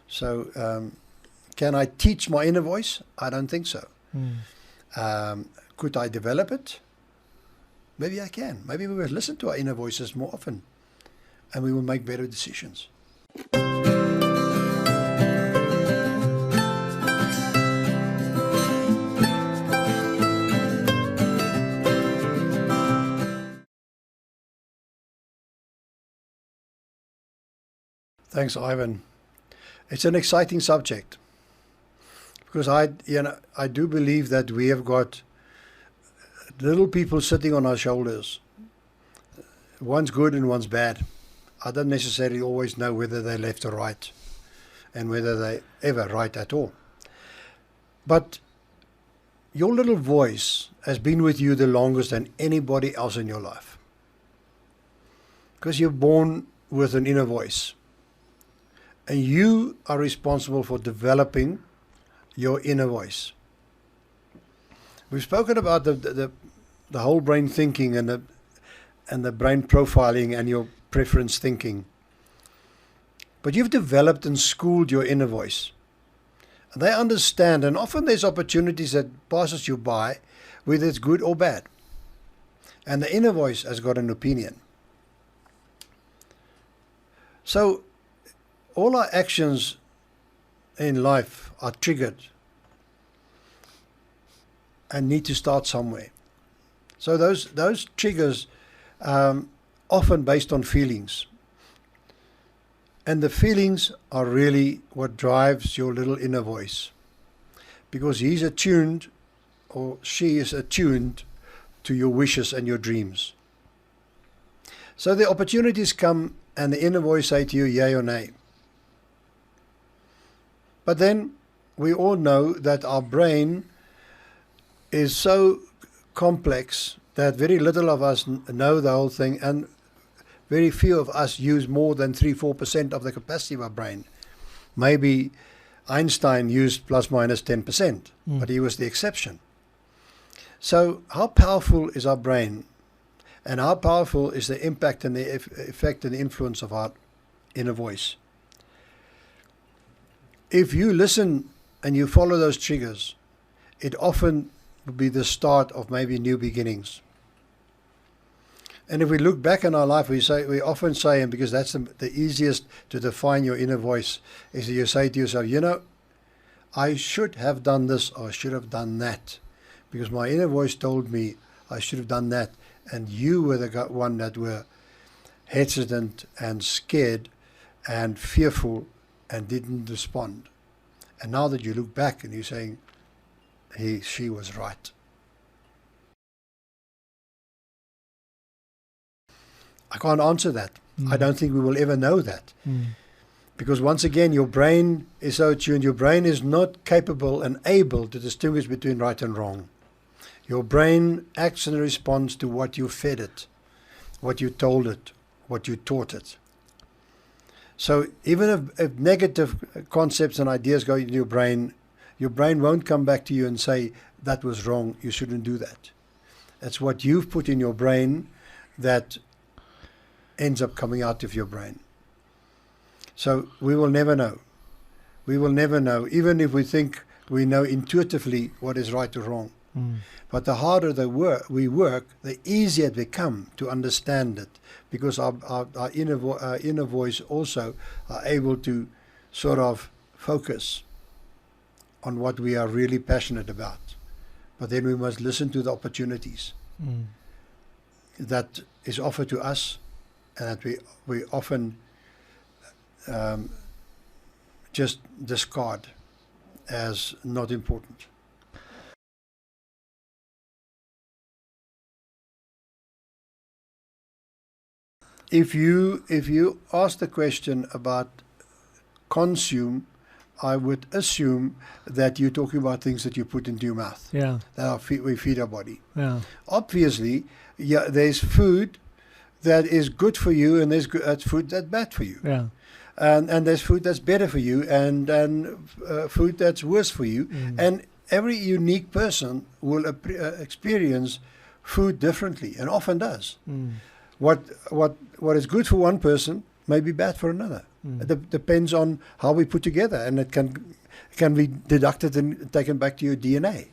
So can I teach my inner voice? I don't think so. Could I develop it? Maybe I can. Maybe we will listen to our inner voices more often and we will make better decisions. Thanks, Ivan. It's an exciting subject because I do believe that we have got little people sitting on our shoulders. One's good and one's bad. I don't necessarily always know whether they're left or right and whether they're ever right at all. But your little voice has been with you the longest than anybody else in your life because you're born with an inner voice. And you are responsible for developing your inner voice. We've spoken about the whole brain thinking and the brain profiling and your preference thinking. But you've developed and schooled your inner voice. And they understand, and often there's opportunities that passes you by, whether it's good or bad. And the inner voice has got an opinion. So all our actions in life are triggered and need to start somewhere. So those triggers often based on feelings. And the feelings are really what drives your little inner voice. Because he's attuned, or she is attuned, to your wishes and your dreams. So the opportunities come and the inner voice say to you, yay or nay. But then we all know that our brain is so complex that very little of us know the whole thing, and very few of us use more than 3-4% of the capacity of our brain. Maybe Einstein used plus minus 10%, but he was the exception. So how powerful is our brain? And how powerful is the impact and the effect and the influence of our inner voice? If you listen and you follow those triggers, it often will be the start of maybe new beginnings. And if we look back in our life, we often say, and because that's the easiest to define your inner voice, is that you say to yourself, I should have done this or I should have done that, because my inner voice told me I should have done that, and you were the one that were hesitant and scared and fearful and didn't respond. And now that you look back and you're saying, she was right. I can't answer that. I don't think we will ever know that. Because once again, your brain is so tuned. Your brain is not capable and able to distinguish between right and wrong. Your brain acts and responds to what you fed it, what you told it, what you taught it. So even if negative concepts and ideas go into your brain won't come back to you and say, that was wrong, you shouldn't do that. That's what you've put in your brain that ends up coming out of your brain. So we will never know. We will never know, even if we think we know intuitively what is right or wrong. But the harder we work, the easier it becomes to understand it, because our inner voice also are able to sort of focus on what we are really passionate about. But then we must listen to the opportunities that is offered to us, and that we often just discard as not important. If you ask the question about consume, I would assume that you're talking about things that you put into your mouth. Yeah. We feed our body. Yeah. Obviously, there's food that is good for you, and there's food that's bad for you. Yeah. And there's food that's better for you, and food that's worse for you. And every unique person will experience food differently, and often does. What is good for one person may be bad for another. It depends on how we put together, and it can be deducted and taken back to your DNA.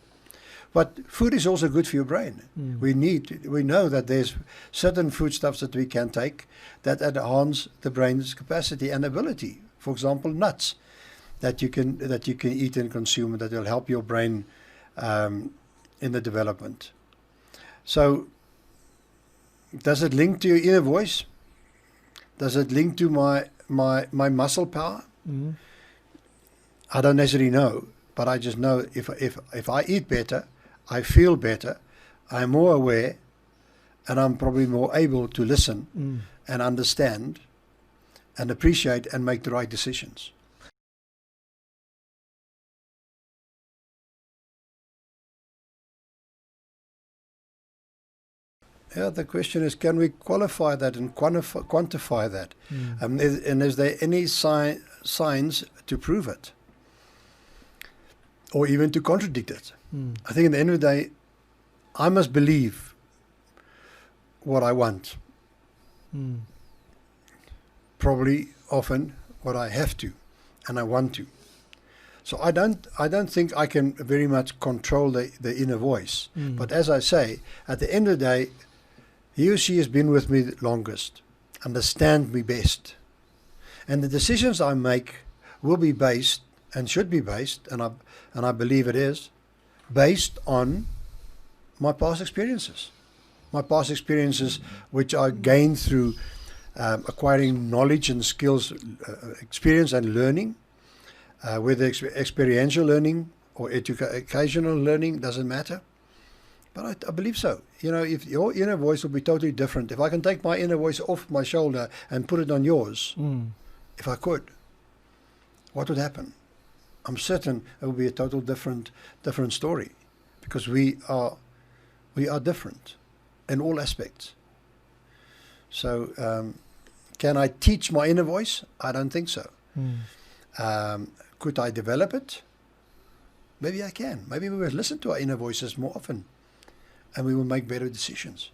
But food is also good for your brain. We know that there's certain foodstuffs that we can take that enhance the brain's capacity and ability. For example, nuts that you can eat and consume that will help your brain in the development. So, does it link to your inner voice? Does it link to my muscle power? I don't necessarily know, but I just know if I eat better, I feel better, I'm more aware, and I'm probably more able to listen and understand and appreciate and make the right decisions. Yeah, the question is, can we qualify that and quantify that? And is there any signs to prove it? Or even to contradict it? I think at the end of the day, I must believe what I want. Probably often what I have to and I want to. So I don't think I can very much control the inner voice. But as I say, at the end of the day, he or she has been with me the longest, understand me best. And the decisions I make will be based, and should be based, and I believe it is, based on my past experiences. My past experiences which I gained through acquiring knowledge and skills, experience and learning, whether experiential learning or educational learning, doesn't matter. But I believe so. If your inner voice will be totally different, if I can take my inner voice off my shoulder and put it on yours, if I could, what would happen? I'm certain it will be a total different story, because we are different in all aspects. So can I teach my inner voice? I don't think so. Could I develop it? Maybe I can. Maybe we will listen to our inner voices more often, and we will make better decisions.